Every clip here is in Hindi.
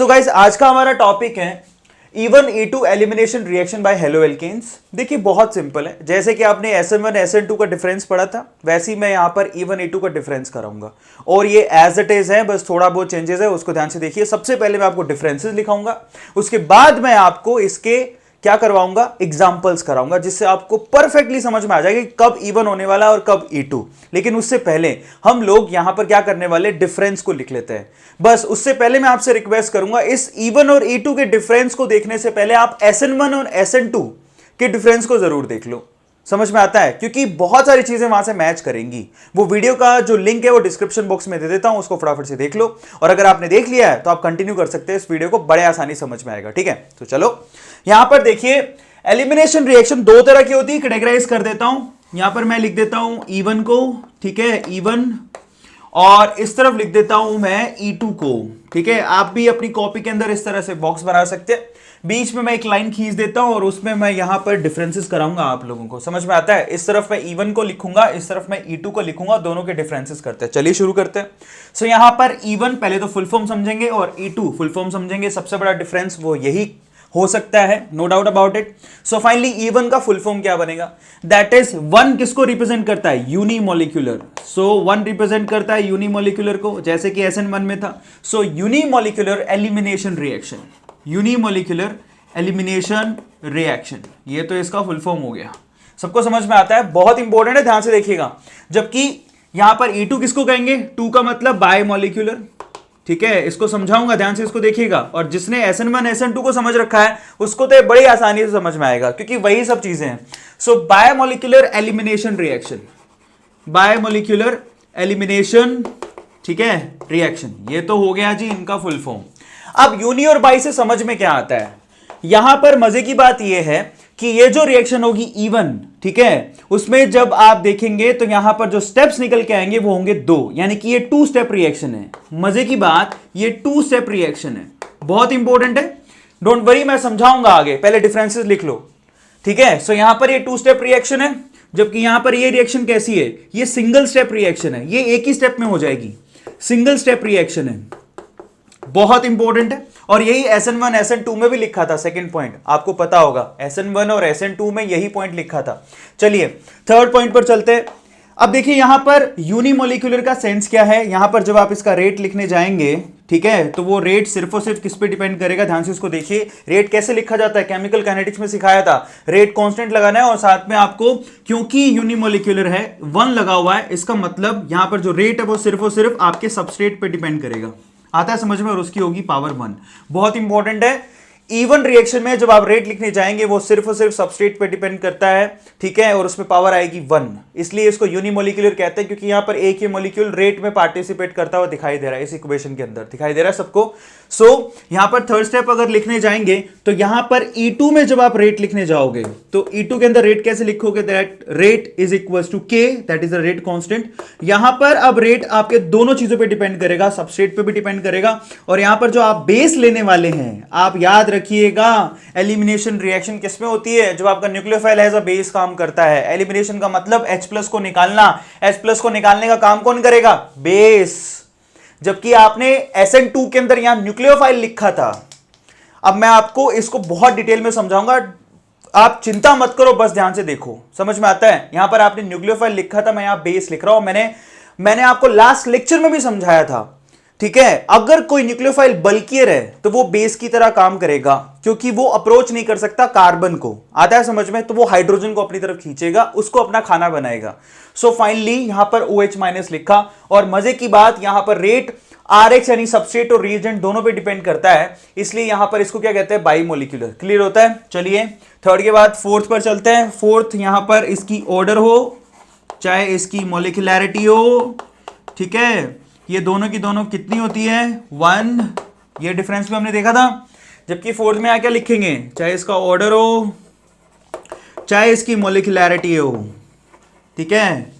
सो गाइस आज का हमारा टॉपिक है E1 E2 elimination reaction by haloalkanes. देखिए बहुत सिंपल है, जैसे कि आपने SN1 SN2 का डिफरेंस पढ़ा था वैसे ही मैं यहां पर E1 E2 का डिफरेंस कराऊंगा और ये एज इट इज है, बस थोड़ा बहुत चेंजेस है, उसको ध्यान से देखिए। सबसे पहले मैं आपको डिफरेंसेस लिखाऊंगा, उसके बाद मैं आपको इसके क्या करवाऊंगा, एग्जाम्पल्स कराऊंगा, जिससे आपको परफेक्टली समझ में आ जाएगा कि कब E1 होने वाला है और कब E2। लेकिन उससे पहले हम लोग यहां पर क्या करने वाले, डिफरेंस को लिख लेते हैं। बस उससे पहले मैं आपसे रिक्वेस्ट करूंगा, इस E1 और E2 के डिफरेंस को देखने से पहले आप SN1 और SN2 के डिफरेंस को जरूर देख लो, समझ में आता है, क्योंकि बहुत सारी चीजें वहां से मैच करेंगी। वो वीडियो का जो लिंक है वो डिस्क्रिप्शन बॉक्स में दे देता हूं, उसको फटाफट से देख लो। और अगर आपने देख लिया है तो आप कंटिन्यू कर सकते हैं, इस वीडियो को बड़े आसानी समझ में आएगा। ठीक है, तो चलो यहां पर देखिए, एलिमिनेशन रिएक्शन दो तरह की होती है, कैटेगराइज कर देता हूं। यहां पर मैं लिख देता हूं E1 को, ठीक है, E1, और इस तरफ लिख देता हूं मैं E2 को। ठीक है, आप भी अपनी कॉपी के अंदर इस तरह से बॉक्स बना सकते हैं। बीच में मैं एक लाइन खींच देता हूं और उसमें मैं यहां पर डिफरेंसेस कराऊंगा, आप लोगों को समझ में आता है। इस तरफ मैं E1 को लिखूंगा, इस तरफ मैं E2 को लिखूंगा, दोनों के डिफरेंसेस करते हैं। चलिए शुरू करते हैं। सो यहां पर E1 पहले तो फुल फॉर्म समझेंगे और E2 फुल फॉर्म समझेंगे। सबसे बड़ा डिफरेंस वो यही हो सकता है, no doubt about it. So finally E1 का फुल फॉर्म क्या बनेगा, दैट इज 1 किसको रिप्रेजेंट करता है, यूनिमोलिक्यूलर। सो 1 रिप्रेजेंट करता है यूनिमोलिक्यूलर को, जैसे कि SN1 में था। So unimolecular elimination reaction, unimolecular elimination reaction, ये तो इसका फुल फॉर्म हो गया। सबको समझ में आता है, बहुत इंपॉर्टेंट है, ध्यान से देखिएगा। जबकि यहां पर E2 किसको कहेंगे, 2 का मतलब बायमोलिक्यूलर। ठीक है, इसको समझाऊंगा, ध्यान से इसको देखिएगा। और जिसने SN1 SN2 को समझ रखा है उसको तो बड़ी आसानी से समझ में आएगा, क्योंकि वही सब चीजें हैं। So bimolecular elimination reaction, bimolecular elimination, ठीक है, रिएक्शन, ये तो हो गया जी इनका फुल फॉर्म। अब यूनि और बाई से समझ में क्या आता है, यहां पर मजे की बात यह है कि ये जो रिएक्शन होगी E1, ठीक है, उसमें जब आप देखेंगे तो यहां पर जो स्टेप्स निकल के आएंगे वो होंगे 2, यानी कि ये 2 स्टेप रिएक्शन है। मजे की बात, ये 2 स्टेप रिएक्शन है, बहुत इंपॉर्टेंट है। डोंट वरी, मैं समझाऊंगा आगे, पहले डिफरेंसेस लिख लो। ठीक है, सो यहां पर ये 2 स्टेप रिएक्शन है, जबकि यहां पर ये रिएक्शन कैसी है, ये सिंगल स्टेप रिएक्शन है, ये एक ही स्टेप में हो जाएगी, सिंगल स्टेप रिएक्शन है, बहुत इंपॉर्टेंट है। और यही SN1 SN2 में भी लिखा था, सेकंड पॉइंट आपको पता होगा, SN1 और SN2 में यही पॉइंट लिखा था। चलिए थर्ड पॉइंट पर चलते हैं। अब देखिए यहां पर यूनिमोलिकुलर का सेंस क्या है, यहां पर जब आप इसका रेट लिखने जाएंगे, ठीक है, तो वो रेट सिर्फ और सिर्फ किस पे डिपेंड करेगा, ध्यान से इसको देखिए। रेट कैसे लिखा जाता है, केमिकल काइनेटिक्स में सिखाया था, रेट कांस्टेंट लगाना है और साथ में आपको, क्योंकि यूनिमोलिकुलर है 1 लगा हुआ है, इसका मतलब यहां पर जो रेट है वो सिर्फ और सिर्फ आपके सबस्ट्रेट पे डिपेंड करेगा। आता है समझ में, और उसकी होगी पावर 1, बहुत इंपॉर्टेंट है। E1 रिएक्शन में जब आप रेट लिखने जाएंगे वो सिर्फ और सिर्फ सबस्ट्रेट पे डिपेंड करता है, ठीक है, और उसमें पावर आएगी 1, इसलिए इसको यूनिमोलिकुलर कहते हैं, क्योंकि यहां पर एक ही मॉलिक्यूल रेट में पार्टिसिपेट करता हुआ दिखाई दे रहा है, इस इक्वेशन के अंदर दिखाई दे रहा है सबको। सो यहां पर थर्ड स्टेप अगर लिखने जाएंगे तो यहां पर E2 में जब आप रेट लिखने जाओगे तो E2 के अंदर रेट कैसे लिखोगे, that rate is equal to K, that is the rate constant. यहां पर अब रेट आपके दोनों चीजों पे डिपेंड करेगा, सबस्ट्रेट पे भी डिपेंड करेगा, और यहां पर जो आप बेस लेने वाले हैं, आप याद रखिएगा, एलिमिनेशन रिएक्शन किसमें होती है, जब आपका न्यूक्लियोफाइल एज अ बेस काम करता है। एलिमिनेशन का मतलब H+ को निकालना, H+ को निकालने का काम कौन करेगा, बेस। जबकि आपने SN2 के अंदर यहां न्यूक्लियोफाइल लिखा था। अब मैं आपको इसको बहुत डिटेल में समझाऊंगा, आप चिंता मत करो, बस ध्यान से देखो, समझ में आता है। यहां पर आपने न्यूक्लियोफाइल लिखा था, मैं यहां बेस लिख रहा हूं। मैंने आपको लास्ट लेक्चर में भी समझाया था, ठीक है, अगर कोई न्यूक्लियोफाइल बल्कियर है तो वो बेस की तरह काम करेगा, क्योंकि वो अप्रोच नहीं कर सकता कार्बन को, आता है समझ में, तो वो हाइड्रोजन को अपनी तरफ खींचेगा, उसको अपना खाना बनाएगा। सो फाइनली यहां पर OH- लिखा, और मजे की बात यहां पर रेट RH यानी सबस्ट्रेट और रिएजेंट दोनों पे डिपेंड करता है, इसलिए यहां पर इसको क्या कहते हैं, बाईमोलिकुलर। क्लियर होता है। चलिए थर्ड के बाद फोर्थ पर चलते हैं। फोर्थ यहां पर इसकी ऑर्डर हो चाहे इसकी मोलिकुलैरिटी हो, ठीक है, ये दोनों की दोनों कितनी होती है, 1, ये डिफरेंस भी हमने देखा था। जबकि फोर्थ में क्या लिखेंगे, चाहे इसका ऑर्डर हो चाहे इसकी मोलिकुलैरिटी हो, ठीक है,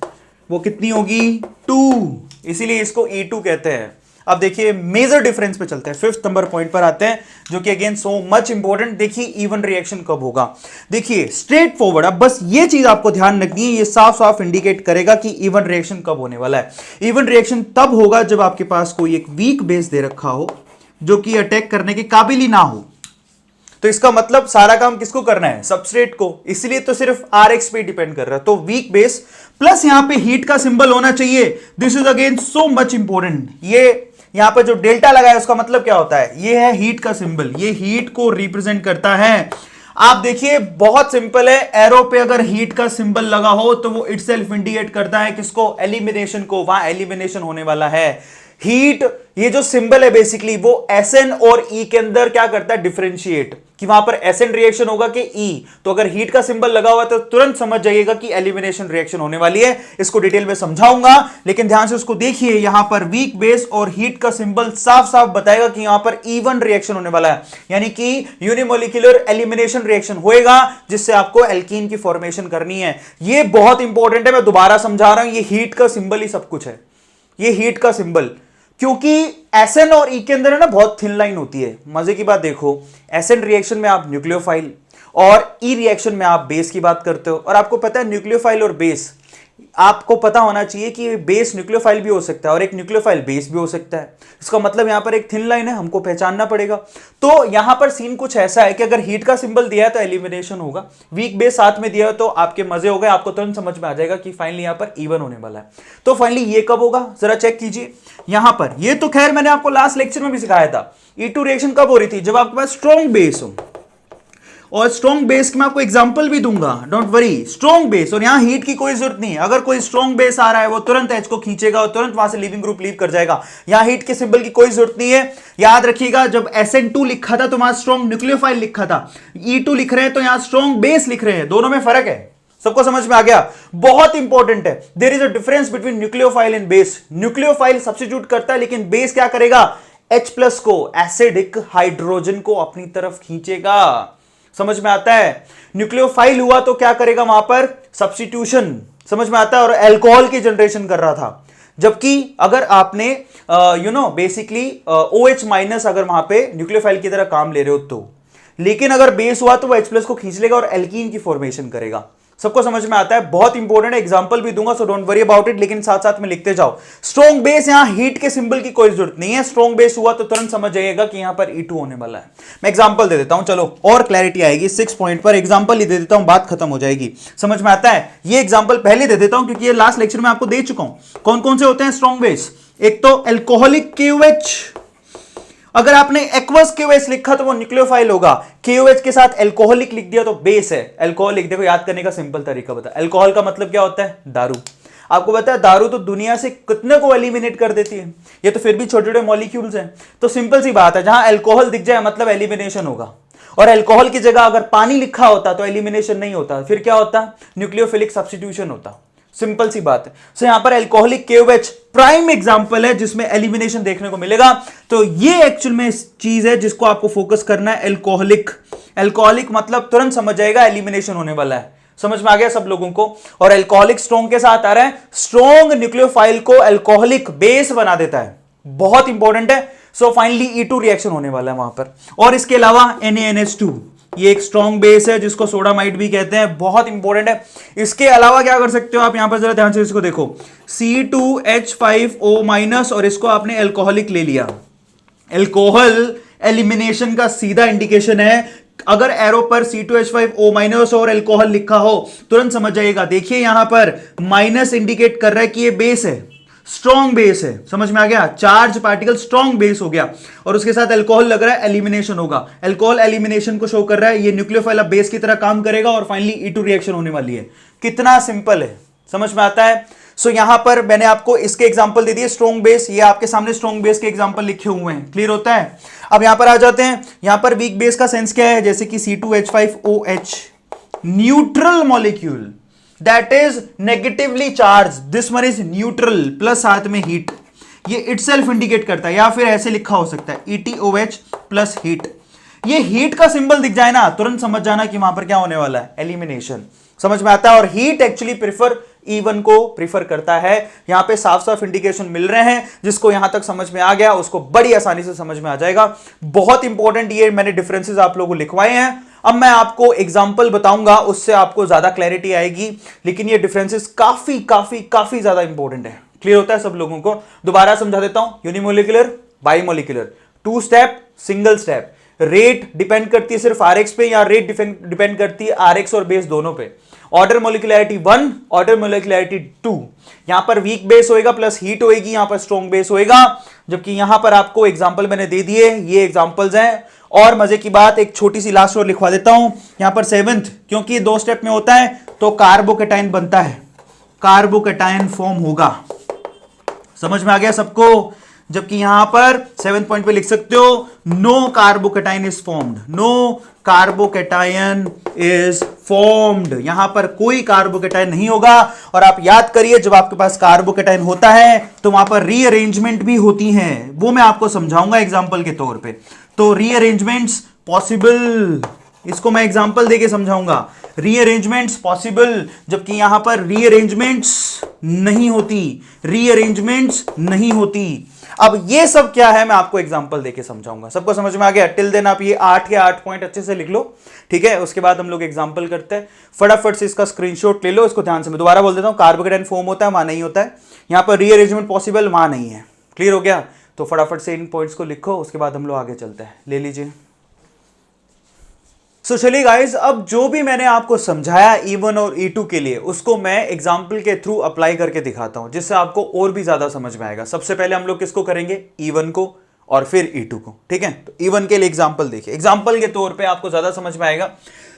वो कितनी होगी, 2, इसीलिए इसको E2 कहते हैं। अब देखिए मेजर डिफरेंस पे चलते हैं, 5th नंबर पॉइंट पर आते हैं, जो कि अगेन सो मच इंपॉर्टेंट। देखिए E1 रिएक्शन कब होगा, देखिए स्ट्रेट फॉरवर्ड, अब बस ये चीज आपको ध्यान रखनी है, ये साफ साफ इंडिकेट करेगा कि E1 रिएक्शन कब होने वाला है। E1 रिएक्शन तब होगा जब आपके पास कोई एक वीक बेस दे रखा हो, जो कि अटैक करने के काबिल ही ना हो। तो इसका मतलब सारा काम किसको करना है? सबस्ट्रेट को, इसलिए तो सिर्फ Rx पे डिपेंड कर रहा है। तो वीक बेस प्लस यहां पे हीट का सिंबल होना चाहिए। This is again so much important. ये यहां पर जो डेल्टा लगा है उसका मतलब क्या होता है? ये है हीट का सिंबल, ये हीट को रिप्रेजेंट करता है। आप देखिए बहुत सिंपल है, एरो पे अगर हीट का सिंबल लगा हो तो वो इटसेल्फ इंडिकेट करता है किसको? एलिमिनेशन को। वहां एलिमिनेशन होने वाला है। हीट, ये जो सिंबल है बेसिकली वो Sn और E के अंदर क्या करता है? डिफरेंशिएट, कि वहां पर Sn रिएक्शन होगा कि E। तो अगर हीट का सिंबल लगा हुआ है तो तुरंत समझ जाइएगा कि एलिमिनेशन रिएक्शन होने वाली है। इसको डिटेल में समझाऊंगा, लेकिन ध्यान से उसको देखिए। यहां पर वीक बेस और हीट का सिंबल साफ साफ बताएगा कि यहां पर E1 रिएक्शन होने वाला है, यानी कि यूनिमोलिकुलर एलिमिनेशन रिएक्शन होएगा, जिससे आपको एल्कीन की फॉर्मेशन करनी है। ये बहुत इंपॉर्टेंट है, मैं दोबारा समझा रहा हूं। ये हीट का सिंबल ही सब कुछ है, ये हीट का सिंबल। क्योंकि Sn और E के अंदर है ना बहुत थिन लाइन होती है। मजे की बात देखो, Sn रिएक्शन में आप न्यूक्लियोफाइल और E रिएक्शन में आप बेस की बात करते हो। और आपको पता है न्यूक्लियोफाइल और बेस, आपको पता होना चाहिए कि बेस न्यूक्लियोफाइल भी हो सकता है और एक न्यूक्लियोफाइल बेस भी हो सकता है। इसका मतलब यहां पर एक थिन लाइन है, हमको पहचानना पड़ेगा। तो यहां पर सीन कुछ ऐसा है कि अगर हीट का सिंबल दिया है तो एलिमिनेशन होगा, वीक बेस साथ में दिया है तो आपके मजे हो गए, आपको तुरंत समझ में आ जाएगा कि फाइनली यहां पर E1 होने वाला है। तो फाइनली ये कब होगा जरा चेक कीजिए। यहां पर ये तो खैर मैंने आपको लास्ट लेक्चर में भी सिखाया था। E2 रिएक्शन कब हो रही थी? जब आपके पास स्ट्रॉन्ग बेस हो, और स्ट्रॉन्ग बेस की मैं आपको एग्जांपल भी दूंगा, डोंट वरी। स्ट्रॉन्ग बेस, और यहां हीट की कोई जरूरत नहीं है। अगर कोई स्ट्रॉन्ग बेस आ रहा है वो तुरंत H को खींचेगा और तुरंत वहां से लीविंग ग्रुप लीव कर जाएगा। यहां हीट के सिंबल की कोई जरूरत नहीं है। याद रखिएगा, जब Sn2 लिखा था तो वहां स्ट्रॉन्ग न्यूक्लियोफाइल लिखा था। E2 लिख रहे हैं तो यहां स्ट्रॉन्ग बेस लिख रहे हैं, दोनों में फर्क है। सबको समझ में आ गया? बहुत इंपॉर्टेंट है, there is a difference between nucleophile and base. Nucleophile substitute करता है, लेकिन बेस क्या करेगा? H प्लस को, एसिडिक हाइड्रोजन को अपनी तरफ खींचेगा। समझ में आता है? न्यूक्लियोफाइल हुआ तो क्या करेगा वहां पर? सब्स्टिट्यूशन। समझ में आता है? और अल्कोहल की जनरेशन कर रहा था। जबकि अगर आपने बेसिकली OH माइनस अगर वहां पे न्यूक्लियोफाइल की तरह काम ले रहे हो तो, लेकिन अगर बेस हुआ तो वो H प्लस को खींच लेगा और एल्कीन की फॉर्मेशन करेगा। सबको समझ में आता है? बहुत इंपॉर्टेंट है, एग्जांपल भी दूंगा, so don't worry about it, लेकिन साथ साथ में लिखते जाओ। स्ट्रॉन्ग बेस, यहां हीट के सिंबल की कोई जरूरत नहीं है। स्ट्रॉन्ग बेस हुआ तो तुरंत समझ जाइएगा कि यहां पर E2 होने वाला है। मैं एग्जांपल दे देता हूं, चलो और क्लैरिटी आएगी। 6 पॉइंट पर एग्जांपल ही दे देता हूं, बात खत्म हो जाएगी। समझ में आता है? ये एग्जांपल पहले दे देता हूं क्योंकि ये लास्ट लेक्चर में आपको दे चुका हूं। कौन कौन से होते हैं स्ट्रॉन्ग बेस? एक तो एल्कोहलिक KOH। अगर आपने एक्वस KOH लिखा तो वो न्यूक्लियोफाइल होगा। KOH के साथ एल्कोहलिक लिख दिया तो बेस है। एल्कोहलिक देखो, याद करने का सिंपल तरीका बता। एल्कोहल का मतलब क्या होता है? दारू। आपको पता है दारू तो दुनिया से कितने को एलिमिनेट कर देती है। ये तो फिर भी छोटे छोटे मॉलिक्यूल्स हैं। तो सिंपल सी बात है, जहां एल्कोहल दिख जाए मतलब एलिमिनेशन होगा। और एल्कोहल की जगह अगर पानी लिखा होता तो एलिमिनेशन नहीं होता, फिर क्या होता? न्यूक्लियोफिलिक सब्स्टिट्यूशन होता। सिंपल सी बात है। सो यहां पर एल्कोहलिक KOH प्राइम एग्जांपल है जिसमें एलिमिनेशन देखने को मिलेगा। तो ये एक्चुअल में चीज है जिसको आपको फोकस करना है, एल्कोहलिक। एल्कोहलिक मतलब तुरंत समझ जाएगा एलिमिनेशन होने वाला है। समझ में आ गया सब लोगों को? और एल्कोहलिक स्ट्रॉन्ग के साथ आ रहा है, स्ट्रॉन्ग न्यूक्लियोफाइल को एल्कोहलिक बेस बना देता है। बहुत इंपॉर्टेंट है। सो फाइनली E2 रिएक्शन होने वाला है वहां पर। और इसके अलावा NaNH2, ये एक स्ट्रॉन्ग बेस है जिसको सोडामाइड भी कहते हैं, बहुत इंपॉर्टेंट है। इसके अलावा क्या कर सकते हो आप? यहां पर जरा ध्यान से इसको देखो, C2H5O- और इसको आपने एल्कोहलिक ले लिया। एल्कोहल एलिमिनेशन का सीधा इंडिकेशन है। अगर एरो पर C2H5O- और एल्कोहल लिखा हो तुरंत समझ जाइएगा। देखिए यहां पर माइनस इंडिकेट कर रहा है कि ये बेस है, स्ट्रॉन्ग बेस है। समझ में आ गया? चार्ज पार्टिकल स्ट्रॉन्ग बेस हो गया, और उसके साथ अल्कोहल लग रहा है, एलिमिनेशन होगा। अल्कोहल एलिमिनेशन को शो कर रहा है, ये न्यूक्लियोफाइल अब बेस की तरह काम करेगा और फाइनली E2 रिएक्शन होने वाली है। कितना सिंपल है, समझ में आता है? सो यहां पर मैंने आपको इसके एग्जांपल दे दिए। स्ट्रॉन्ग बेस, ये आपके सामने स्ट्रॉन्ग बेस के एग्जांपल लिखे हुए हैं। क्लियर होता है? अब यहां पर आ जाते हैं। यहां पर वीक बेस का सेंस क्या है? जैसे कि C2H5OH, neutral molecule, that is negatively charged, this one is neutral, plus साथ में हीट, ये इटसेल्फ इंडिकेट करता है। या फिर ऐसे लिखा हो सकता है ETOH प्लस हीट। ये हीट का सिंबल दिख जाए ना तुरंत समझ जाना कि वहां पर क्या होने वाला है, एलिमिनेशन। समझ में आता है? और हीट एक्चुअली प्रिफर E1 को प्रिफर करता है। यहां पे साफ साफ इंडिकेशन मिल रहे हैं। जिसको यहां तक समझ में आ गया उसको बड़ी आसानी से समझ में आ जाएगा। बहुत इंपॉर्टेंट ये मैंने डिफरेंसेस आप लोगों को लिखवाए हैं। अब मैं आपको एग्जांपल बताऊंगा, उससे आपको ज्यादा क्लैरिटी आएगी। लेकिन ये डिफरेंसेस काफी काफी काफी ज्यादा इंपॉर्टेंट है। क्लियर होता है सब लोगों को? दोबारा समझा देता हूं। Unimolecular, bimolecular, 2 step, single step. Rate depend करती है सिर्फ आरएक्स पे या रेट डिपेंड करती है आरएक्स और बेस दोनों पे। Order molecularity 1, order molecularity 2। यहां पर वीक बेस होएगा प्लस हीट होएगी, यहां पर स्ट्रॉन्ग बेस होएगा। जबकि यहां पर आपको एग्जांपल मैंने दे दिए, ये एग्जांपल्स हैं। और मजे की बात, एक छोटी सी लास्ट और लिखवा देता हूं यहां पर 7th, क्योंकि ये 2 स्टेप में होता है तो कार्बोकेटाइन बनता है, कार्बोकेटाइन फॉर्म होगा। समझ में आ गया सबको? जबकि यहां पर 7th पॉइंट पे लिख सकते हो no carbocation is formed, no carbocation is formed. यहां पर कोई कार्बोकेटाइन नहीं होगा। और आप याद करिए, जब आपके पास कार्बोकेटाइन होता है तो वहां पर रीअरेंजमेंट भी होती हैं, वो मैं आपको समझाऊंगा एग्जांपल के तौर पे। तो रीअरेंजमेंट्स पॉसिबल, इसको मैं एग्जांपल देके समझाऊंगा। रीअरेंजमेंट्स पॉसिबल, जबकि यहां पर रीअरेंजमेंट्स नहीं होती, रीअरेंजमेंट्स नहीं होती। अब ये सब क्या है मैं आपको एग्जांपल देके समझाऊंगा। सबको समझ में आ गया? टिल देन आप ये 8 के 8 पॉइंट अच्छे से लिख लो, ठीक है? उसके बाद हम लोग एग्जांपल करते हैं। फटाफट से इसका स्क्रीनशॉट ले लो, इसको ध्यान से। मैं दोबारा बोल देता हूं, कार्बोकेटाइन फॉर्म होता है, वहां नहीं होता है। यहां पर रीअरेंजमेंट पॉसिबल, वहां नहीं है। क्लियर हो गया? तो फटाफट से इन पॉइंट्स को लिखो, उसके बाद हम लोग आगे चलते हैं। ले लीजिए। सो चलिए गाइज, अब जो भी मैंने आपको समझाया E1 और E2 के लिए, उसको मैं एग्जाम्पल के थ्रू अप्लाई करके दिखाता हूं, जिससे आपको और भी ज्यादा समझ में आएगा। सबसे पहले हम लोग किसको करेंगे? E1 को, और फिर E2 को, ठीक है? तो E1 के लिए एग्जाम्पल देखिए, एग्जाम्पल के तौर पे आपको ज्यादा समझ में आएगा।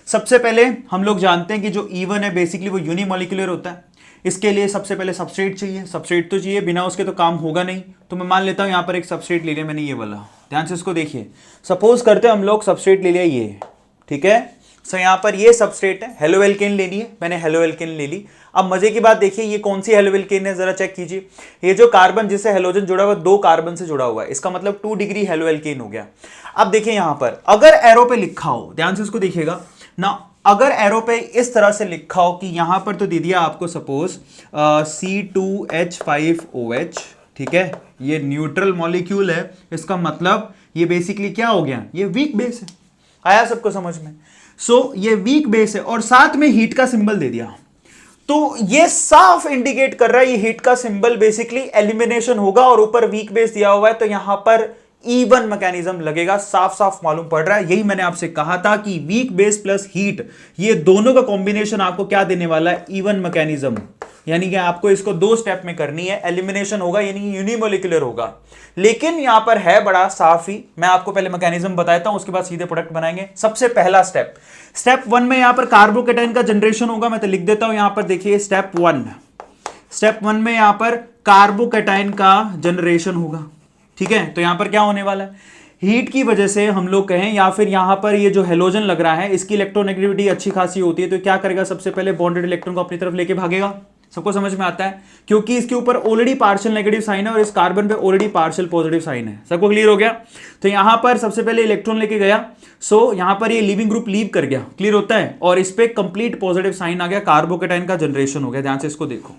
सबसे पहले हम लोग जानते हैं कि जो E1 है बेसिकली वो यूनिमोलिकुलर होता है। इसके लिए सबसे पहले सबस्ट्रेट चाहिए, सबस्ट्रेट तो चाहिए, बिना उसके तो काम होगा नहीं। तो मैं मान लेता हूं यहां पर एक सबस्ट्रेट ले लिया मैंने, ये वाला। ध्यान से इसको देखिए। सपोज करते हैं हम लोग सबस्ट्रेट ले लिया ये, ठीक है? सो यहां पर ये सबस्ट्रेट है, हेलो एल्केन लेनी है, मैंने हेलो एल्केन ले ली। अब मजे की बात देखिए, ये कौन सी हेलो एल्केन है जरा चेक कीजिए। ये जो कार्बन जिससे हेलोजन जुड़ा हुआ 2 कार्बन से जुड़ा हुआ है, इसका मतलब 2 डिग्री हेलो एल्केन हो गया। अब देखिए यहां पर अगर एरो पे लिखा हो, ध्यान से इसको देखिएगा ना, अगर एरो पे इस तरह से लिखा हो कि यहां पर तो दे दिया आपको सपोज C2H5OH, ठीक है? ये न्यूट्रल मॉलिक्यूल है, इसका मतलब ये बेसिकली क्या हो गया? ये वीक बेस है। आया सबको समझ में? सो ये वीक बेस है और साथ में हीट का सिंबल दे दिया, तो ये साफ इंडिकेट कर रहा है ये हीट का सिंबल बेसिकली एलिमिनेशन होगा, और ऊपर वीक बेस दिया हुआ है तो यहां पर E1 मैकेनिज्म लगेगा। साफ साफ मालूम पड़ रहा है। यही मैंने आपसे कहा था कि वीक बेस प्लस हीट, ये दोनों का कॉम्बिनेशन आपको क्या देने वाला है? E1 mechanism. यानी कि आपको इसको 2 स्टेप में करनी है, एलिमिनेशन होगा यानी यूनिमोलिकुलर होगा। लेकिन यहां पर है बड़ा साफ ही, मैं आपको पहले मैकेनिज्म बताता हूं, उसके बाद सीधे प्रोडक्ट बनाएंगे। सबसे पहला स्टेप, स्टेप 1 में यहां पर कार्बोकेटाइन का जनरेशन होगा। मैं तो लिख देता हूं यहां पर, देखिए स्टेप 1। स्टेप 1 में यहां पर कार्बोकेटाइन का जनरेशन होगा, ठीक है? तो यहां पर क्या होने वाला है? हीट की वजह से हम लोग कहें, या फिर यहां पर ये जो हेलोजन लग रहा है इसकी इलेक्ट्रोनेगेटिविटी अच्छी खासी होती है, तो क्या करेगा? सबसे पहले बॉन्डेड इलेक्ट्रॉन को अपनी तरफ लेके भागेगा। सबको समझ में आता है? क्योंकि इसके ऊपर ऑलरेडी पार्शियल नेगेटिव साइन है और इस कार्बन पे ऑलरेडी पार्शियल पॉजिटिव साइन है। सबको क्लियर हो गया? तो यहां पर सबसे पहले इलेक्ट्रॉन लेके गया, सो यहां पर ये लीविंग ग्रुप लीव कर गया। क्लियर होता है? और इस पे कंप्लीट पॉजिटिव साइन आ गया, कार्बोकेटाइन का जनरेशन हो गया। ध्यान से इसको देखो,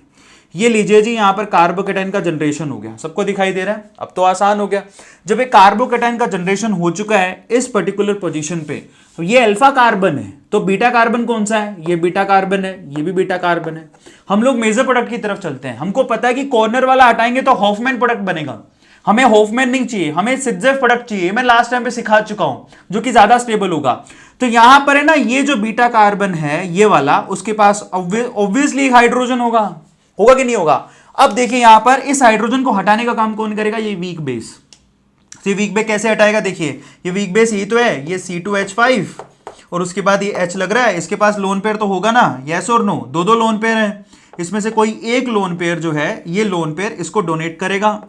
ये लीजिए जी, यहां पर कार्बोकेटाइन का जनरेशन हो गया। सबको दिखाई दे रहा है? अब तो आसान हो गया। जब एक कार्बोकेटाइन का जनरेशन हो चुका है इस पर्टिकुलर पोजीशन पे, तो ये अल्फा कार्बन है, तो बीटा कार्बन कौन सा है? ये बीटा कार्बन है, ये भी बीटा कार्बन है। हम लोग मेजर प्रोडक्ट की तरफ चलते हैं। हमको पता है कि कॉर्नर वाला हटाएंगे तो हॉफमैन प्रोडक्ट बनेगा। हमें हॉफमैन नहीं चाहिए, हमें सिट्जेफ प्रोडक्ट चाहिए। मैं लास्ट टाइम पे सिखा चुका हूं, जो कि ज्यादा स्टेबल होगा। तो यहां पर है ना, ये जो बीटा कार्बन है ये वाला, उसके पास ऑब्वियसली हाइड्रोजन होगा कि नहीं होगा? अब देखिए यहां पर इस हाइड्रोजन को हटाने का काम कौन करेगा? ये वीक बेस। तो वीक बेस कैसे हटाएगा? देखिए ये वीक बेस ये तो है, ये C2H5 और उसके बाद ये H लग रहा है, इसके पास लोन पेयर तो होगा ना? यस और नो? दो लोन पेयर है, इसमें से कोई एक लोन पेयर जो है, ये लोन पेयर इसको डोनेट करेगा।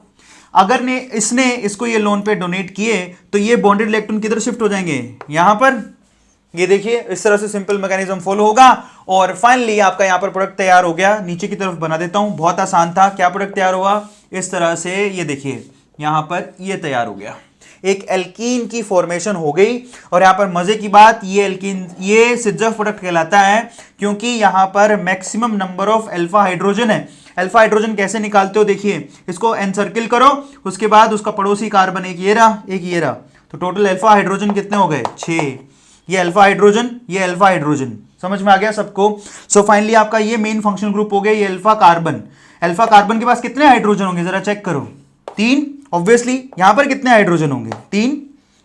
अगर इसने इसको ये लोन पेयर डोनेट किए तो ये बॉन्डेड इलेक्ट्रॉन किधर शिफ्ट हो जाएंगे? यहां पर। ये देखिए इस तरह से सिंपल मैकेनिज्म फॉलो होगा और फाइनली आपका यहां पर प्रोडक्ट तैयार हो गया। नीचे की तरफ बना देता हूं, बहुत आसान था। क्या प्रोडक्ट तैयार हुआ? इस तरह से, ये देखिए यहां पर ये तैयार हो गया, एक एल्कीन की फॉर्मेशन हो गई। और यहां पर मजे की बात, ये एल्कीन ये सिट्जेफ प्रोडक्ट कहलाता है क्योंकि यहां पर maximum number of alpha hydrogen है। अल्फा हाइड्रोजन कैसे निकालते हो? देखिए इसको एनसर्किल करो, उसके बाद उसका पड़ोसी कार्बन एक ये रहा, एक ये रहा, तो टोटल अल्फा हाइड्रोजन कितने हो गए? 6। ये अल्फा हाइड्रोजन, ये अल्फा हाइड्रोजन। समझ में आ गया सबको? सो फाइनली आपका ये मेन फंक्शनल ग्रुप हो गया, ये अल्फा कार्बन। अल्फा कार्बन के पास कितने हाइड्रोजन होंगे जरा चेक करो? 3। ऑब्वियसली यहां पर कितने हाइड्रोजन होंगे? 3।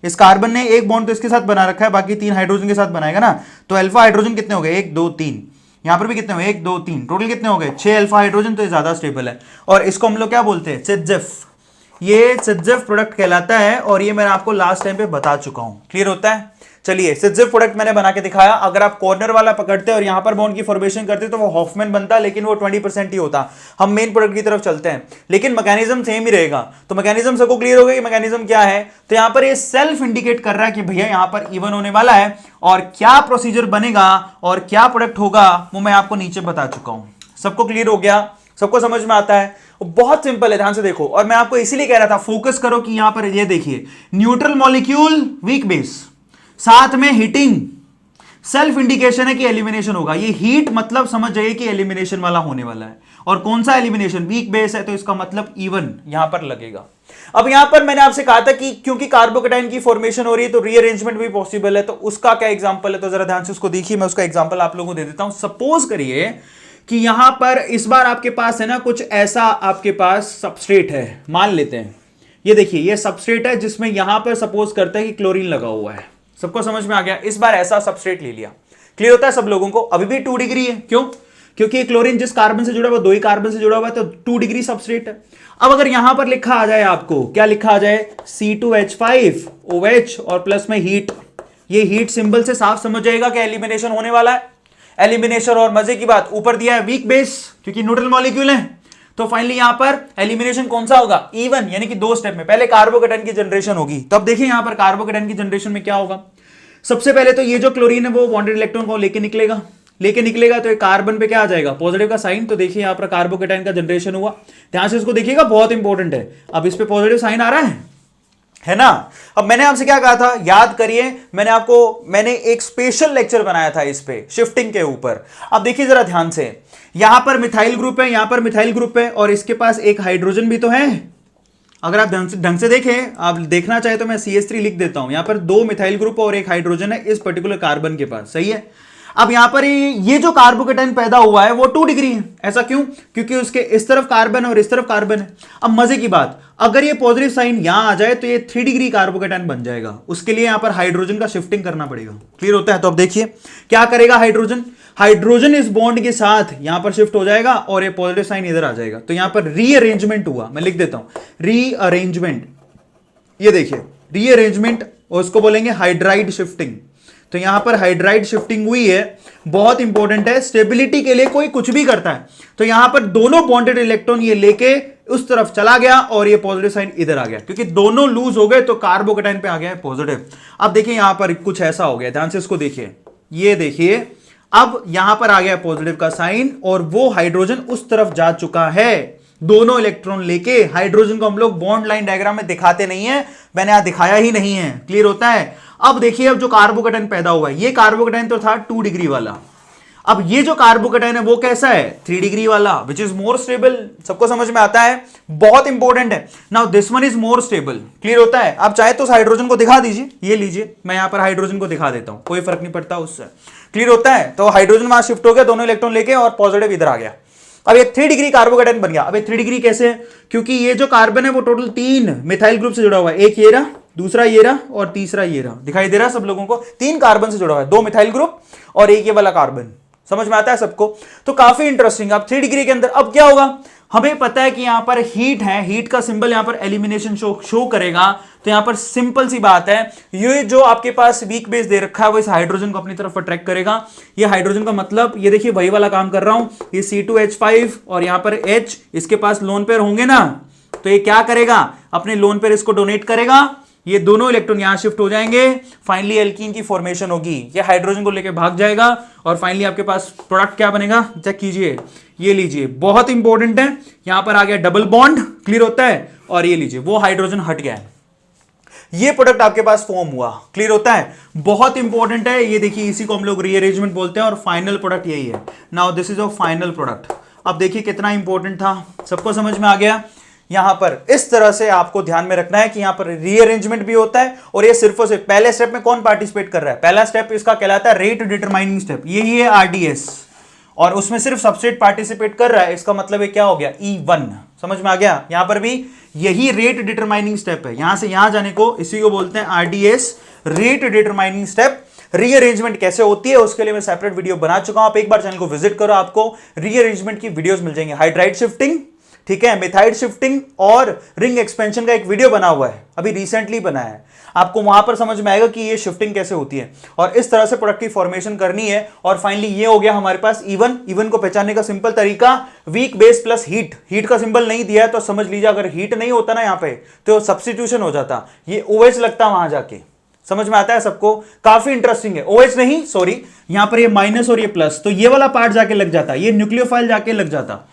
इस कार्बन ने एक बॉन्ड तो इसके साथ बना रखा है, बाकी 3 हाइड्रोजन के साथ बनाएगा ना, तो अल्फा हाइड्रोजन कितने हो गए? 1 2 3। यहां पर भी कितने हो? 1 2 3, टोटल कितने हो गए? 6 अल्फा हाइड्रोजन, तो ये ज्यादा स्टेबल है। और इसको हम लोग क्या बोलते हैं? सिदजेफ। ये सिदजेफ प्रोडक्ट कहलाता है, और ये मैं आपको लास्ट टाइम पे बता चुका हूं। क्लियर होता है? चलिए, सिदजेफ प्रोडक्ट मैंने बना के दिखाया। अगर आप कॉर्नर वाला पकड़ते और यहां पर बॉन्ड की फॉर्मेशन करते तो वो हॉफमैन बनता, लेकिन वो 20% ही होता। हम मेन प्रोडक्ट की तरफ चलते हैं, लेकिन मैकेनिज्म सेम ही रहेगा। तो मैकेनिज्म सबको क्लियर हो गया कि मैकेनिज्म क्या है? तो यहां पर ये सेल्फ इंडिकेट कर रहा है कि भैया यहां पर इवन होने वाला है, और क्या प्रोसीजर बनेगा और क्या प्रोडक्ट होगा वो मैं आपको नीचे बता चुका हूं। सबको क्लियर हो गया? सबको समझ में आता है? बहुत सिंपल है, ध्यान से देखो। और मैं आपको इसीलिए कह रहा था फोकस करो कि यहां पर ये देखिए, न्यूट्रल मॉलिक्यूल वीक बेस, साथ में हीटिंग, सेल्फ इंडिकेशन है कि एलिमिनेशन होगा। ये हीट मतलब समझ जाइए कि एलिमिनेशन वाला होने वाला है। और कौन सा एलिमिनेशन? वीक बेस है, तो इसका मतलब इवन यहां पर लगेगा। अब यहां पर मैंने आपसे कहा था कि क्योंकि कार्बोकेटाइन की फॉर्मेशन हो रही है तो रीअरेंजमेंट भी पॉसिबल है। तो उसका क्या एग्जांपल है? तो जरा ध्यान से उसको देखिए, मैं उसका एग्जांपल आप लोगों को दे देता हूं। सपोज करिए कि यहां पर इस बार आपके पास है ना कुछ ऐसा, आपके पास सबस्ट्रेट है, मान लेते हैं। ये देखिए, ये सबस्ट्रेट है जिसमें यहां पर सपोज करते हैं कि क्लोरीन लगा हुआ है। सबको समझ में आ गया? इस बार ऐसा सबस्ट्रेट ले लिया। क्लियर होता है सब लोगों को? अभी भी 2 डिग्री है। क्यों? क्योंकि क्लोरीन जिस कार्बन से जुड़ा हुआ, 2 ही कार्बन से जुड़ा हुआ है, तो 2 डिग्री सबस्ट्रेट है। अब अगर यहां पर लिखा आ जाए, आपको क्या लिखा आ जाए? C2H5OH और प्लस में हीट। ये हीट सिंबल से साफ समझ जाएगा कि एलिमिनेशन होने वाला है। एलिमिनेशन, और मजे की बात, ऊपर दिया है वीक बेस, क्योंकि न्यूट्रल मॉलिक्यूल है। तो फाइनली यहां पर एलिमिनेशन कौन सा होगा? इवन, यानी कि 2 स्टेप में। पहले कार्बोकेटाइन की जनरेशन होगी। तो अब देखिए यहां पर कार्बोकेटाइन की जनरेशन में क्या होगा। सबसे पहले तो ये जो क्लोरीन है वो बॉन्डेड इलेक्ट्रॉन को लेके निकलेगा, तो ये कार्बन पे क्या आ जाएगा? पॉजिटिव का साइन। तो देखिए यहां पर कार्बोकेटाइन का जनरेशन हुआ। ध्यान से इसको देखिएगा, बहुत इंपॉर्टेंट है। अब इस पे पॉजिटिव साइन आ रहा है ना? अब मैंने आपसे क्या कहा था, याद करिए। मैंने एक स्पेशल लेक्चर बनाया था इस पे, शिफ्टिंग के ऊपर। अब देखिए जरा ध्यान से, यहां पर मिथाइल ग्रुप है, यहां पर मिथाइल ग्रुप है, और इसके पास एक हाइड्रोजन भी तो है। अगर आप ढंग से देखें, आप देखना चाहे तो मैं CH3 लिख देता हूं। यहां पर 2 मिथाइल ग्रुप और एक हाइड्रोजन है इस पर्टिकुलर कार्बन के पास। सही है? अब यहां पर ये जो कार्बोकेटाइन पैदा हुआ है वो 2 डिग्री है। ऐसा क्यों? क्योंकि उसके इस तरफ कार्बन और इस तरफ कार्बन है। अब मजे की बात, अगर ये पॉजिटिव साइन यहां आ जाए तो ये 3 डिग्री कार्बोकेटाइन बन जाएगा। उसके लिए यहां पर हाइड्रोजन का शिफ्टिंग करना पड़ेगा। क्लियर होता है? तो अब देखिए क्या करेगा हाइड्रोजन इस बॉन्ड के साथ यहां पर शिफ्ट हो जाएगा, और ये पॉजिटिव साइन इधर आ जाएगा। तो यहां पर रीअरेंजमेंट हुआ। मैं लिख देता हूं, रीअरेंजमेंट। ये देखिए रीअरेंजमेंट, और उसको बोलेंगे हाइड्राइड शिफ्टिंग। तो यहां पर हाइड्राइड शिफ्टिंग हुई है, बहुत इंपॉर्टेंट है। स्टेबिलिटी के लिए कोई कुछ भी करता है, तो यहां पर दोनों बॉन्डेड इलेक्ट्रॉन ये लेके उस तरफ चला गया, और ये पॉजिटिव साइन इधर आ गया, क्योंकि दोनों लूज हो गए तो कार्बोकेटाइन पे आ गया है पॉजिटिव। अब देखिए यहां पर कुछ ऐसा हो गया, ध्यान से इसको देखिए। ये देखिए, अब यहां पर आ गया पॉजिटिव का साइन, और वो हाइड्रोजन उस तरफ जा चुका है। दोनों इलेक्ट्रॉन लेके, हाइड्रोजन को हम लोग बॉन्ड लाइन डायग्राम में दिखाते नहीं है, मैंने यहां दिखाया ही नहीं है। क्लियर होता है? अब देखिए, अब जो कार्बोकेटाइन पैदा हुआ है, ये कार्बोकेटाइन तो था 2 डिग्री वाला। अब ये जो कार्बोकेटाइन है वो कैसा है? 3 डिग्री वाला, विच इज मोर स्टेबल। सबको समझ में आता है? बहुत इंपॉर्टेंट है। Now this one is more stable. Clear होता है? आप चाहे तो उस हाइड्रोजन को दिखा दीजिए, ये लीजिए, मैं यहां पर हाइड्रोजन को दिखा देता हूं, कोई फर्क नहीं पड़ता उससे। क्लियर होता है? तो हाइड्रोजन वहां शिफ्ट हो गया, दोनों इलेक्ट्रॉन लेके, और पॉजिटिव इधर आ गया। अब ये 3 डिग्री कार्बोकेटाइन बन गया। अब ये 3 डिग्री कैसे है? क्योंकि ये जो कार्बन है वो टोटल 3 मिथाइल ग्रुप से जुड़ा हुआ है। एक ये रहा, दूसरा ये रहा, और तीसरा ये रहा। दिखाई दे रहा है सब लोगों को? 3 कार्बन से जुड़ा हुआ है, 2 मिथाइल ग्रुप और एक ये वाला कार्बन। समझ में आता है सबको? तो काफी इंटरेस्टिंग। अब 3 डिग्री के अंदर अब क्या होगा? हमें पता है कि यहां पर हीट है, हीट का सिंबल यहां पर एलिमिनेशन शो करेगा। तो यहां पर सिंपल सी बात है, ये जो आपके पास वीक बेस दे रखा है वो इस हाइड्रोजन को अपनी तरफ अट्रैक्ट करेगा। ये हाइड्रोजन का मतलब, ये देखिए वही वाला काम कर रहा हूं, ये C2H5 और यहां पर H, इसके पास लोन पेयर होंगे ना, तो ये क्या करेगा? अपने लोन पेयर इसको डोनेट करेगा, ये दोनों इलेक्ट्रॉन यहां शिफ्ट हो जाएंगे, फाइनली एल्कीन की फॉर्मेशन होगी। ये हाइड्रोजन को लेके भाग जाएगा, और फाइनली आपके पास प्रोडक्ट क्या बनेगा? चेक कीजिए, ये लीजिए, बहुत इंपॉर्टेंट है। यहां पर आ गया डबल बॉन्ड। क्लियर होता है? और ये लीजिए, वो हाइड्रोजन हट गया है, ये प्रोडक्ट आपके पास फॉर्म हुआ। क्लियर होता है? बहुत इंपॉर्टेंट है। ये देखिए, इसी को हम लोग रीअरेंजमेंट बोलते हैं, और फाइनल प्रोडक्ट यही है। Now this is a final product. अब देखिए कितना इंपॉर्टेंट था, सबको समझ में आ गया? यहां पर इस तरह से आपको ध्यान में रखना है कि यहां पर रीअरेंजमेंट भी होता है, और ये सिर्फ और सिर्फ पहले स्टेप में कौन पार्टिसिपेट कर रहा है? पहला स्टेप इसका कहलाता है रेट डिटरमाइनिंग स्टेप, यही है RDS, और उसमें सिर्फ सबस्ट्रेट पार्टिसिपेट कर रहा है। इसका मतलब ये क्या हो गया? E1। समझ में आ गया? यहां पर भी यही रेट डिटरमाइनिंग स्टेप है, यहां से यहां जाने को इसी को बोलते हैं RDS, rate determining step. Rearrangement कैसे होती है उसके लिए मैं सेपरेट वीडियो बना चुका हूं, आप एक बार चैनल को विजिट करो, आपको रीअरेंजमेंट की वीडियोस मिल जाएंगे। हाइड्राइड शिफ्टिंग, ठीक है, मेथाइड शिफ्टिंग और रिंग एक्सपेंशन का एक वीडियो बना हुआ है, अभी रिसेंटली बनाया है, आपको वहां पर समझ में आएगा कि ये शिफ्टिंग कैसे होती है और इस तरह से प्रोडक्ट की फॉर्मेशन करनी है। और फाइनली ये हो गया हमारे पास इवन। इवन को पहचानने का सिंपल तरीका, weak base plus heat. Heat का सिंबल नहीं दिया है तो समझ लीजिए अगर हीट नहीं होता ना यहां पे तो सब्स्टिट्यूशन हो जाता, ये OH लगता वहां जाके। समझ में आता है सबको? काफी इंटरेस्टिंग है। OH नहीं, सॉरी, यहां पर ये माइनस और ये प्लस, तो ये वाला पार्ट जाके लग जाता, ये न्यूक्लियोफाइल जाके लग जाता।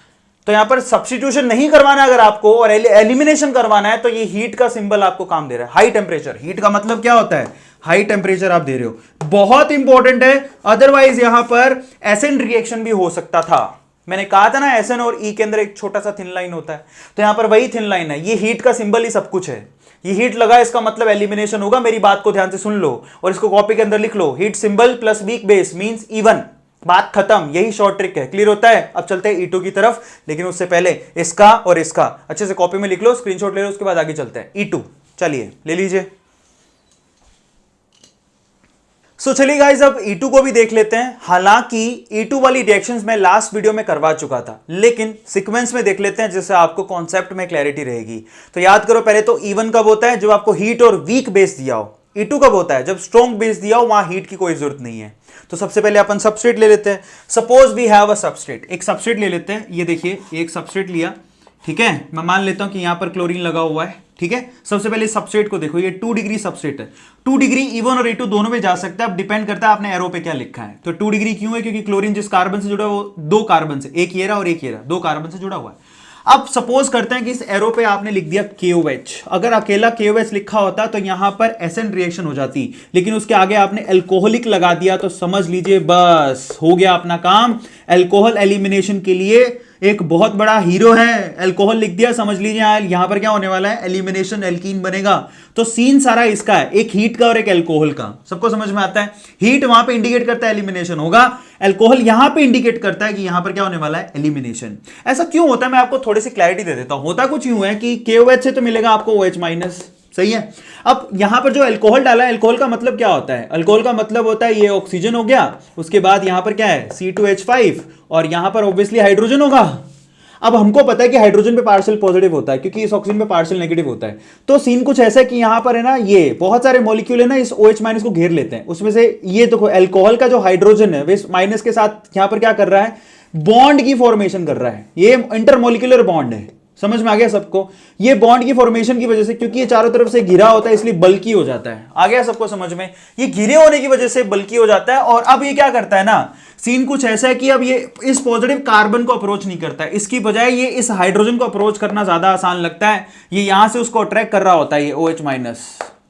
तो यहां पर सब्स्टिट्यूशन नहीं करवाना अगर आपको और एलिमिनेशन करवाना है तो ये हीट का सिंबल आपको काम दे रहा है। हाई टेम्परेचर, हीट का मतलब क्या होता है? हाई टेम्परेचर आप दे रहे हो, बहुत इंपॉर्टेंट है। अदरवाइज यहां पर एसिड रिएक्शन भी हो सकता था। मैंने कहा था ना एसएन और ई के अंदर एक छोटा सा थिन लाइन होता है, तो यहां पर वही थिन लाइन है। ये हीट का सिंबल ही सब कुछ है। ये हीट लगा इसका मतलब एलिमिनेशन होगा। मेरी बात को ध्यान से सुन लो और इसको कॉपी के अंदर लिख लो। Heat symbol plus weak base means even, बात खत्म। यही शॉर्ट ट्रिक है। क्लियर होता है? अब चलते हैं E2 की तरफ, लेकिन उससे पहले इसका और इसका अच्छे से कॉपी में लिख लो, स्क्रीनशॉट ले लो, उसके बाद आगे चलते हैं। E2 चलिए ले लीजिए। सो चलिए गाइस अब E2 को भी देख लेते हैं। हालांकि E2 वाली रिएक्शंस मैं लास्ट वीडियो में करवा चुका था, लेकिन सीक्वेंस में देख लेते हैं जिससे आपको कॉन्सेप्ट में क्लैरिटी रहेगी। तो याद करो, पहले तो E1 कब होता है? जब आपको हीट और वीक बेस दिया हो। E2 कब होता है? जब स्ट्रॉन्ग बेस दिया हो, वहां हीट की कोई जरूरत नहीं है। तो सबसे पहले अपन सबस्ट्रेट ले लेते हैं। Suppose we have a substrate, एक सबस्ट्रेट ले लेते हैं। ये देखिए एक सबस्ट्रेट लिया, ठीक है। मैं मान लेता हूं कि यहां पर क्लोरीन लगा हुआ है, ठीक है। सबसे पहले सबस्ट्रेट को देखो, ये 2 डिग्री सबस्ट्रेट है। 2 डिग्री E1 और E2 दोनों में जा सकता है। अब डिपेंड करता है आपने एरो पे क्या लिखा है। तो 2 डिग्री क्यों है? क्योंकि क्लोरीन जिस कार्बन से जुड़ा है वो 2 कार्बन से, एक ये रहा और एक ये रहा, 2 कार्बन से जुड़ा हुआ है। अब सपोज करते हैं कि इस एरो पे आपने लिख दिया KOH। अगर अकेला KOH लिखा होता तो यहां पर एसिड रिएक्शन हो जाती, लेकिन उसके आगे आपने अल्कोहलिक लगा दिया तो समझ लीजिए बस हो गया अपना काम। अल्कोहल एलिमिनेशन के लिए एक बहुत बड़ा हीरो है, अल्कोहल लिख दिया, समझ लीजिए यहां पर क्या होने वाला है? एलिमिनेशन, एल्कीन बनेगा। तो सीन सारा इसका है, एक हीट का और एक अल्कोहल का। सबको समझ में आता है? हीट वहां पे इंडिकेट करता है एलिमिनेशन होगा, अल्कोहल यहां पे इंडिकेट करता है कि यहां पर क्या होने वाला है? एलिमिनेशन। ऐसा क्यों होता है मैं आपको थोड़ी सी क्लैरिटी दे देता हूं। होता कुछ यूं है कि KOH से तो मिलेगा आपको OH-, सही है। अब यहां पर जो अल्कोहल डाला है, अल्कोहल का मतलब क्या होता है? अल्कोहल का मतलब होता है ये ऑक्सीजन हो गया, उसके बाद यहां पर क्या है? C2H5 और यहां पर ऑब्वियसली हाइड्रोजन होगा। अब हमको पता है कि हाइड्रोजन पे पार्शियल पॉजिटिव होता है क्योंकि इस ऑक्सीजन पे पार्शियल नेगेटिव होता है। तो सीन कुछ ऐसा है कि यहां पर है ना, ये बहुत सारे मॉलिक्यूल है ना, इस OH- को घेर लेते हैं। उसमें से ये देखो अल्कोहल का जो हाइड्रोजन है वे माइनस के साथ यहां पर क्या कर रहा है? बॉन्ड की फॉर्मेशन कर रहा है। ये इंटरमोलिकुलर बॉन्ड है। समझ में आ गया सबको? ये बॉन्ड की फॉर्मेशन की वजह से, क्योंकि ये चारों तरफ से घिरा होता है इसलिए बल्की हो जाता है। आ गया सबको समझ में? ये घिरे होने की वजह से बल्की हो जाता है। और अब ये क्या करता है ना, सीन कुछ ऐसा है कि अब ये इस पॉजिटिव कार्बन को अप्रोच नहीं करता है, इसकी बजाय ये इस हाइड्रोजन को अप्रोच करना ज्यादा आसान लगता है। ये यहां से उसको अट्रैक्ट कर रहा होता है, ये OH-।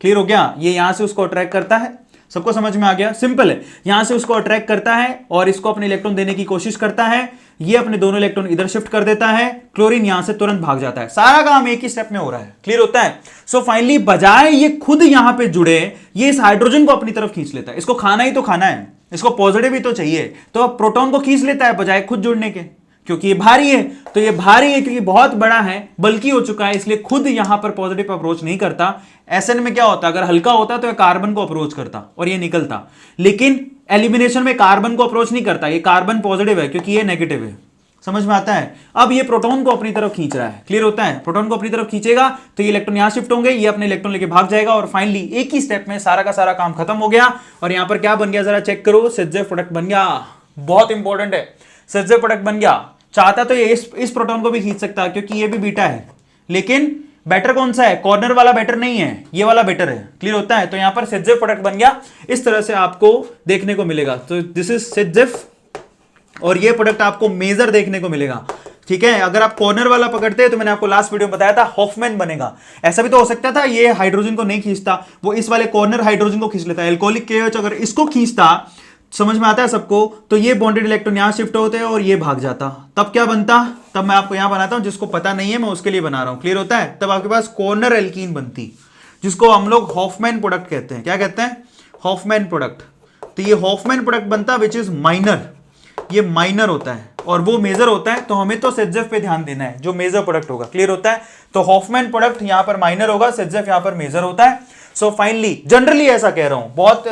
क्लियर हो गया? ये यहां से उसको अट्रैक्ट करता है। सबको समझ में आ गया? सिंपल है। यहां से उसको अट्रैक्ट करता है और इसको अपने इलेक्ट्रॉन देने की कोशिश करता है। ये अपने दोनों इलेक्ट्रॉन इधर शिफ्ट कर देता है, क्लोरीन यहां से तुरंत भाग जाता है। सारा काम एक ही स्टेप में हो रहा है। क्लियर होता है? सो फाइनली बजाय ये खुद यहां पे जुड़े, ये इस हाइड्रोजन को अपनी तरफ खींच लेता है। इसको खाना ही तो खाना है, इसको पॉजिटिव ही तो चाहिए, तो प्रोटॉन को खींच लेता है बजाय खुद जुड़ने के, क्योंकि ये भारी है। तो ये भारी है क्योंकि बहुत बड़ा है, बल्कि हो चुका है, इसलिए खुद यहां पर पॉजिटिव अप्रोच नहीं करता। एसएन में क्या होता? अगर हल्का होता तो ये कार्बन को अप्रोच करता और ये निकलता, लेकिन एलिमिनेशन में कार्बन को अप्रोच नहीं करता। ये कार्बन पॉजिटिव है क्योंकि ये नेगेटिव है। समझ में आता है? अब ये प्रोटॉन को अपनी तरफ खींच रहा है। क्लियर होता है? प्रोटॉन को अपनी तरफ खींचेगा तो ये इलेक्ट्रॉन यहां शिफ्ट होंगे, ये अपने इलेक्ट्रॉन लेके भाग जाएगा और फाइनली एक ही स्टेप में सारा का सारा काम खत्म हो गया। और यहां पर क्या बन गया? जरा चेक करो, सेजेफ प्रोडक्ट बन गया। बहुत इंपॉर्टेंट है, सेजेफ प्रोडक्ट बन गया। चाहता तो ये इस प्रोटॉन को भी खींच सकता है क्योंकि ये भी बीटा है, लेकिन बेटर कौन सा है? कॉर्नर वाला बेटर नहीं है, ये वाला बेटर है। क्लियर होता है? तो यहां पर सेजेफ प्रोडक्ट बन गया। इस तरह से आपको देखने को मिलेगा। तो दिस इज सेजेफ और ये प्रोडक्ट आपको मेजर देखने को मिलेगा। ठीक है? अगर आप कॉर्नर वाला पकड़ते हैं तो मैंने आपको लास्ट वीडियो में बताया था हॉफमैन बनेगा। ऐसा भी तो हो सकता था ये हाइड्रोजन को नहीं खींचता, वो इस वाले कॉर्नर हाइड्रोजन को खींच लेता है। एल्कोहलिक KOH अगर इसको खींचता, समझ में आता है सबको? तो ये बॉन्डेड इलेक्ट्रॉन यहां शिफ्ट होते हैं और ये भाग जाता। तब क्या बनता? तब मैं आपको यहां बनाता हूं, जिसको पता नहीं है मैं उसके लिए बना रहा हूं। क्लियर होता है? तब आपके पास कॉर्नर एल्कीन बनती, जिसको हम लोग हॉफमैन प्रोडक्ट कहते हैं। क्या कहते हैं? Hofmann product. तो ये हॉफमैन प्रोडक्ट बनता विच इज माइनर। ये माइनर होता है और वो मेजर होता है, तो हमें तो सेटजेफ पे ध्यान देना है जो मेजर प्रोडक्ट होगा। क्लियर होता है? तो हॉफमैन प्रोडक्ट यहां पर माइनर होगा, सेटजेफ यहां पर मेजर होता है। सो फाइनली जनरली ऐसा कह रहा हूं, बहुत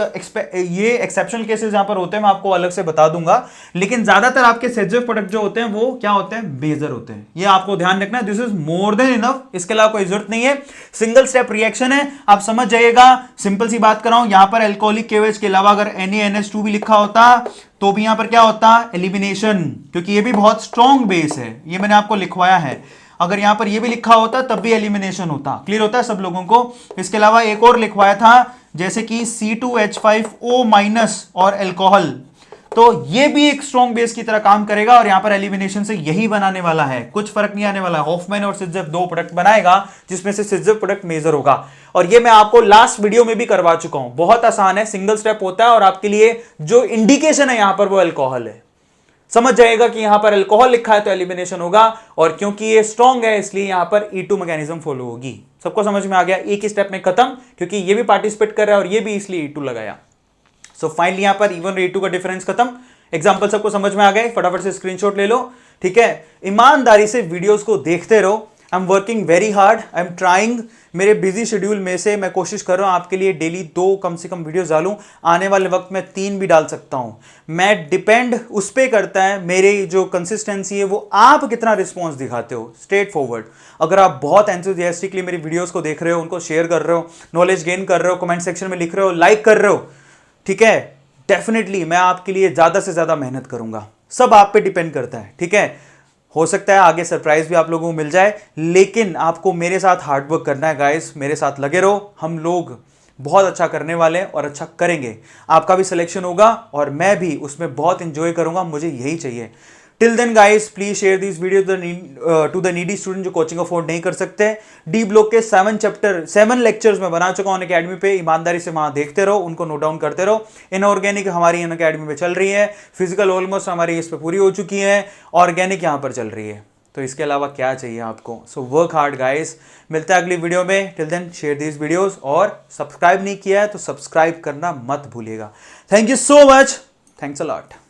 ये एक्सेप्शनल केसेस यहां पर होते हैं, मैं आपको अलग से बता दूंगा, लेकिन ज्यादातर आपके सेटजेफ प्रोडक्ट जो होते हैं वो क्या होते हैं, मेजर होते हैं। ये आपको ध्यान रखना है, this is more than enough, इसके अलावा कोई जरूरत नहीं है। सिंगल स्टेप रिएक्शन है, आप समझ जाइएगा। सिंपल सी बात कर रहा हूं, यहां पर एल्कोहलिक KOH के अलावा अगर NaNH2 भी लिखा होता तो भी यहां पर क्या होता, एलिमिनेशन, क्योंकि ये भी बहुत स्ट्रॉन्ग बेस है, ये मैंने आपको लिखवाया है। अगर यहां पर ये भी लिखा होता तब भी एलिमिनेशन होता। क्लियर होता है सब लोगों को? इसके अलावा एक और लिखवाया था, जैसे कि C2H5O- और अल्कोहल, तो ये भी एक स्ट्रॉन्ग बेस की तरह काम करेगा और यहां पर एलिमिनेशन से यही बनाने वाला है, कुछ फर्क नहीं आने वाला है। हॉफमैन और सिटजेफ दो प्रोडक्ट बनाएगा जिसमें से सिटजेफ प्रोडक्ट मेजर होगा, और ये मैं आपको लास्ट वीडियो में भी करवा चुका हूं। बहुत आसान है, सिंगल स्टेप होता है, और आपके लिए जो इंडिकेशन है यहां पर वो अल्कोहल है। समझ जाएगा कि यहां पर अल्कोहल लिखा है तो एलिमिनेशन होगा, और क्योंकि ये स्ट्रॉन्ग है इसलिए यहां पर E2 मैकेनिज्म फॉलो होगी। सबको समझ में आ गया? एक ही स्टेप में खत्म, क्योंकि ये भी पार्टिसिपेट कर रहा है और ये भी, इसलिए E2 लगाया। सो फाइनली यहां पर E1 और E2 का डिफरेंस खत्म। एग्जांपल सबको समझ में आ गए? फटाफट से स्क्रीनशॉट ले लो, ठीक है? ईमानदारी से वीडियोस को देखते रहो। I am working very hard, I am trying. मेरे बिजी शेड्यूल में से मैं कोशिश कर रहा हूं आपके लिए डेली 2 कम से कम वीडियोस डालूं, आने वाले वक्त में 3 भी डाल सकता हूं। मैं डिपेंड उस पर करता है, मेरी जो कंसिस्टेंसी है वो आप कितना रिस्पॉन्स दिखाते हो। स्ट्रेट फॉरवर्ड, अगर आप बहुत एंथुसियास्टिकली मेरी वीडियोस को देख रहे हो, उनको शेयर कर रहे हो, नॉलेज गेन कर रहे हो, कमेंट सेक्शन में लिख रहे हो, लाइक कर रहे हो, ठीक है, डेफिनेटली मैं आपके लिए ज्यादा से ज्यादा मेहनत करूंगा। सब आप पे डिपेंड करता है, ठीक है? हो सकता है आगे सरप्राइज भी आप लोगों को मिल जाए, लेकिन आपको मेरे साथ हार्डवर्क करना है गाइस। मेरे साथ लगे रहो, हम लोग बहुत अच्छा करने वाले हैं और अच्छा करेंगे। आपका भी सिलेक्शन होगा और मैं भी उसमें बहुत इंजॉय करूंगा, मुझे यही चाहिए। Till then guys, please share this video to the needy student जो कोचिंग अफोर्ड नहीं कर सकते। डी ब्लॉक के 7 लेक्चर्स में बना चुका हूं अकेडमी पे, ईमानदारी से वहां देखते रहो, उनको नोट डाउन करते रहो। इनऑर्गेनिक हमारी इन अकेडमी पे चल रही है, फिजिकल ऑलमोस्ट हमारी इस पे पूरी हो चुकी है, ऑर्गेनिक यहां पर चल रही है, तो इसके अलावा क्या चाहिए आपको? So work hard guys. मिलता है अगली वीडियो में, till then share these videos, और सब्सक्राइब नहीं किया है तो सब्सक्राइब करना मत भूलिएगा। Thank you so much, thanks a lot.